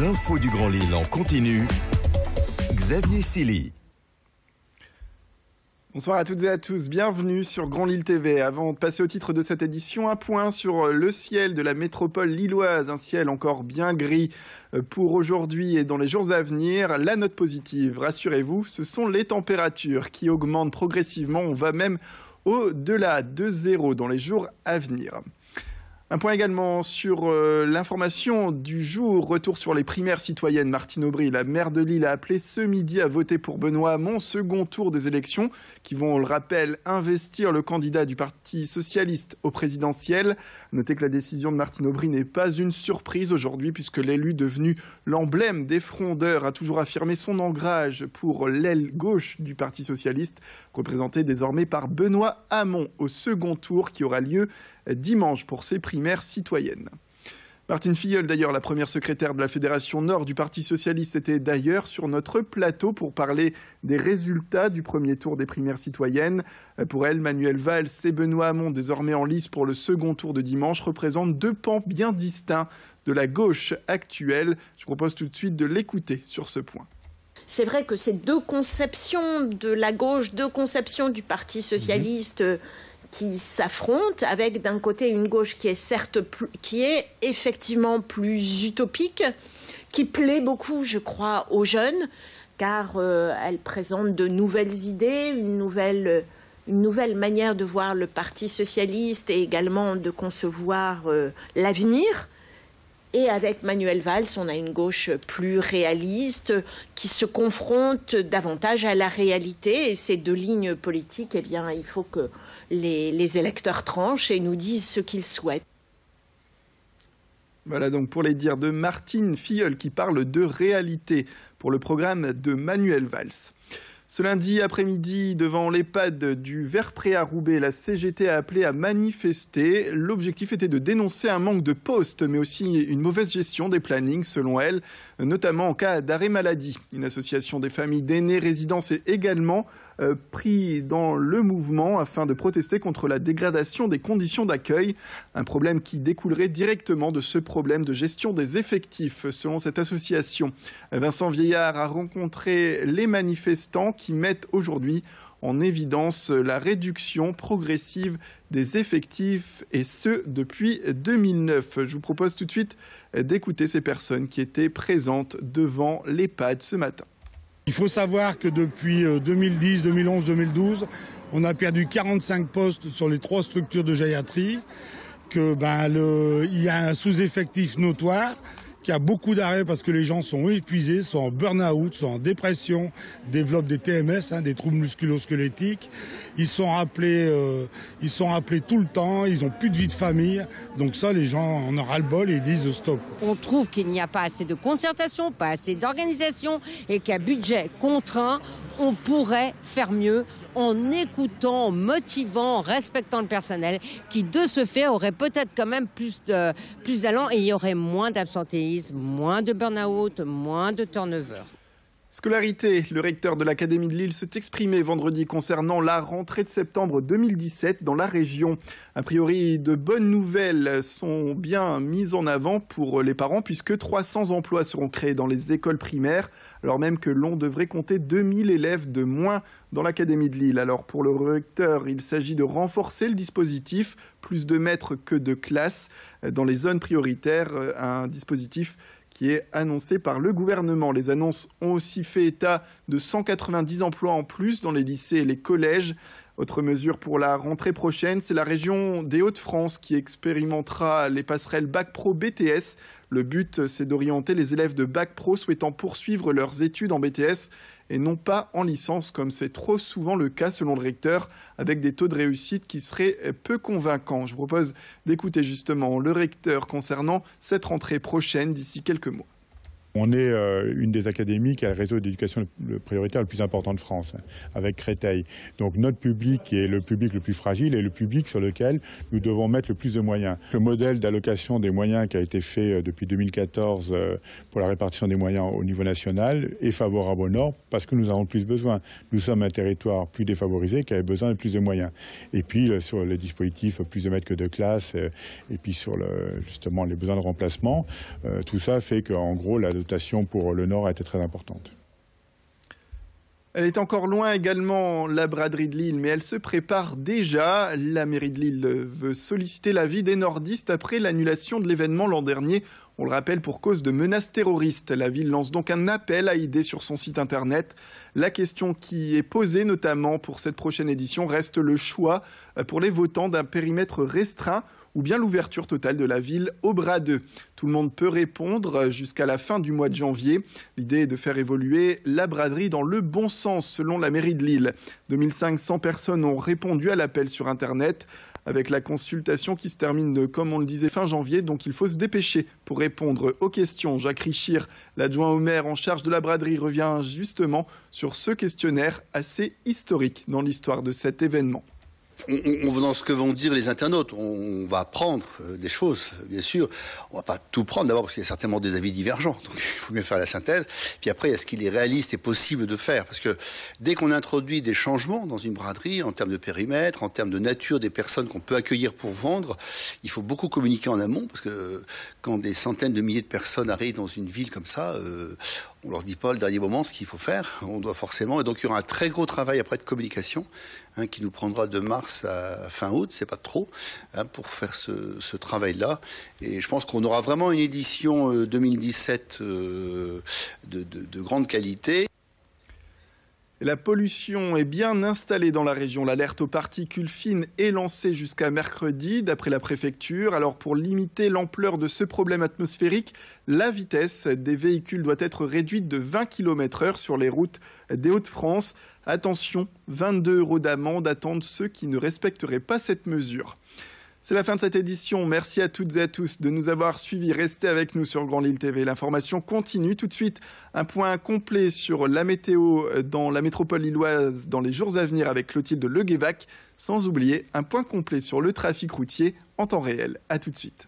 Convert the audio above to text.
L'info du Grand Lille en continu. Xavier Silly. Bonsoir à toutes et à tous, bienvenue sur Grand Lille TV. Avant de passer au titre de cette édition, un point sur le ciel de la métropole lilloise. Un ciel encore bien gris pour aujourd'hui et dans les jours à venir. La note positive, rassurez-vous, ce sont les températures qui augmentent progressivement. On va même au-delà de 0 dans les jours à venir. Un point également sur l'information du jour. Retour sur les primaires citoyennes. Martine Aubry, la maire de Lille, a appelé ce midi à voter pour Benoît Hamon, second tour des élections qui vont, on le rappelle, investir le candidat du Parti socialiste au présidentiel. Notez que la décision de Martine Aubry n'est pas une surprise aujourd'hui puisque l'élu devenu l'emblème des frondeurs a toujours affirmé son ancrage pour l'aile gauche du Parti socialiste, représenté désormais par Benoît Hamon au second tour qui aura lieu dimanche pour ces primaires citoyennes. Martine Filleul, d'ailleurs, la première secrétaire de la Fédération Nord du Parti Socialiste, était d'ailleurs sur notre plateau pour parler des résultats du premier tour des primaires citoyennes. Pour elle, Manuel Valls et Benoît Hamon, désormais en lice pour le second tour de dimanche, représentent deux pans bien distincts de la gauche actuelle. Je propose tout de suite de l'écouter sur ce point. C'est vrai que ces deux conceptions de la gauche, deux conceptions du Parti Socialiste qui s'affrontent, avec d'un côté une gauche qui est effectivement plus utopique, qui plaît beaucoup, je crois, aux jeunes, car elle présente de nouvelles idées, une nouvelle manière de voir le Parti socialiste et également de concevoir l'avenir. Et avec Manuel Valls, on a une gauche plus réaliste qui se confronte davantage à la réalité. Et ces deux lignes politiques, eh bien, il faut que les électeurs tranchent et nous disent ce qu'ils souhaitent. Voilà donc pour les dires de Martine Filleul qui parle de réalité pour le programme de Manuel Valls. Ce lundi après-midi, devant l'EHPAD du Verpré à Roubaix, la CGT a appelé à manifester. L'objectif était de dénoncer un manque de postes, mais aussi une mauvaise gestion des plannings, selon elle, notamment en cas d'arrêt maladie. Une association des familles d'aînés résidents s'est également pris dans le mouvement afin de protester contre la dégradation des conditions d'accueil. Un problème qui découlerait directement de ce problème de gestion des effectifs, selon cette association. Vincent Vieillard a rencontré les manifestants qui mettent aujourd'hui en évidence la réduction progressive des effectifs, et ce, depuis 2009. Je vous propose tout de suite d'écouter ces personnes qui étaient présentes devant l'EHPAD ce matin. Il faut savoir que depuis 2010, 2011, 2012, on a perdu 45 postes sur les 3 structures de gériatrie, qu'il y a un sous-effectif notoire, qu'il y a beaucoup d'arrêts parce que les gens sont épuisés, sont en burn-out, sont en dépression, développent des TMS, des troubles musculo-squelettiques. Ils sont appelés tout le temps, ils n'ont plus de vie de famille. Donc ça, les gens en ont ras-le-bol et ils disent stop. On trouve qu'il n'y a pas assez de concertation, pas assez d'organisation et qu'à budget contraint, on pourrait faire mieux en écoutant, en motivant, en respectant le personnel qui, de ce fait, aurait peut-être quand même plus d'allant et il y aurait moins d'absentéisme, moins de burn-out, moins de turnover. Scolarité, le recteur de l'Académie de Lille s'est exprimé vendredi concernant la rentrée de septembre 2017 dans la région. A priori, de bonnes nouvelles sont bien mises en avant pour les parents puisque 300 emplois seront créés dans les écoles primaires, alors même que l'on devrait compter 2000 élèves de moins dans l'Académie de Lille. Alors pour le recteur, il s'agit de renforcer le dispositif, plus de maîtres que de classes dans les zones prioritaires, un dispositif qui est annoncé par le gouvernement. Les annonces ont aussi fait état de 190 emplois en plus dans les lycées et les collèges. Autre mesure pour la rentrée prochaine, c'est la région des Hauts-de-France qui expérimentera les passerelles Bac Pro BTS. Le but, c'est d'orienter les élèves de Bac Pro souhaitant poursuivre leurs études en BTS et non pas en licence, comme c'est trop souvent le cas selon le recteur, avec des taux de réussite qui seraient peu convaincants. Je vous propose d'écouter justement le recteur concernant cette rentrée prochaine d'ici quelques mois. On est une des académies qui a le réseau d'éducation prioritaire le plus important de France, avec Créteil. Donc notre public est le public le plus fragile et le public sur lequel nous devons mettre le plus de moyens. Le modèle d'allocation des moyens qui a été fait depuis 2014 pour la répartition des moyens au niveau national est favorable au Nord parce que nous avons plus besoin. Nous sommes un territoire plus défavorisé qui a besoin de plus de moyens. Et puis sur les dispositifs, plus de maîtres que de classe, et puis sur justement les besoins de remplacement, tout ça fait qu'en gros la dotation pour le Nord a été très importante. Elle est encore loin également, la braderie de Lille, mais elle se prépare déjà. La mairie de Lille veut solliciter l'avis des nordistes après l'annulation de l'événement l'an dernier. On le rappelle, pour cause de menaces terroristes. La ville lance donc un appel à idées sur son site internet. La question qui est posée notamment pour cette prochaine édition reste le choix pour les votants d'un périmètre restreint ou bien l'ouverture totale de la ville au bras 2. Tout le monde peut répondre jusqu'à la fin du mois de janvier. L'idée est de faire évoluer la braderie dans le bon sens, selon la mairie de Lille. 2500 personnes ont répondu à l'appel sur Internet, avec la consultation qui se termine, comme on le disait, fin janvier. Donc il faut se dépêcher pour répondre aux questions. Jacques Richir, l'adjoint au maire en charge de la braderie, revient justement sur ce questionnaire assez historique dans l'histoire de cet événement. Dans ce que vont dire les internautes, on va prendre des choses, bien sûr. On va pas tout prendre d'abord parce qu'il y a certainement des avis divergents. Donc il faut bien faire la synthèse. Puis après, est-ce qu'il est réaliste et possible de faire? Parce que dès qu'on introduit des changements dans une braderie, en termes de périmètre, en termes de nature des personnes qu'on peut accueillir pour vendre, il faut beaucoup communiquer en amont. Parce que quand des centaines de milliers de personnes arrivent dans une ville comme ça, on leur dit pas le dernier moment ce qu'il faut faire. On doit forcément. Et donc il y aura un très gros travail après de communication, qui nous prendra de mars à fin août, c'est pas trop, pour faire ce travail-là. Et je pense qu'on aura vraiment une édition 2017 de grande qualité. La pollution est bien installée dans la région. L'alerte aux particules fines est lancée jusqu'à mercredi, d'après la préfecture. Alors, pour limiter l'ampleur de ce problème atmosphérique, la vitesse des véhicules doit être réduite de 20 km/h sur les routes des Hauts-de-France. Attention, 22 € d'amende attendent ceux qui ne respecteraient pas cette mesure. C'est la fin de cette édition. Merci à toutes et à tous de nous avoir suivis. Restez avec nous sur Grand Lille TV. L'information continue. Tout de suite, un point complet sur la météo dans la métropole lilloise dans les jours à venir avec Clotilde Leguévac. Sans oublier un point complet sur le trafic routier en temps réel. À tout de suite.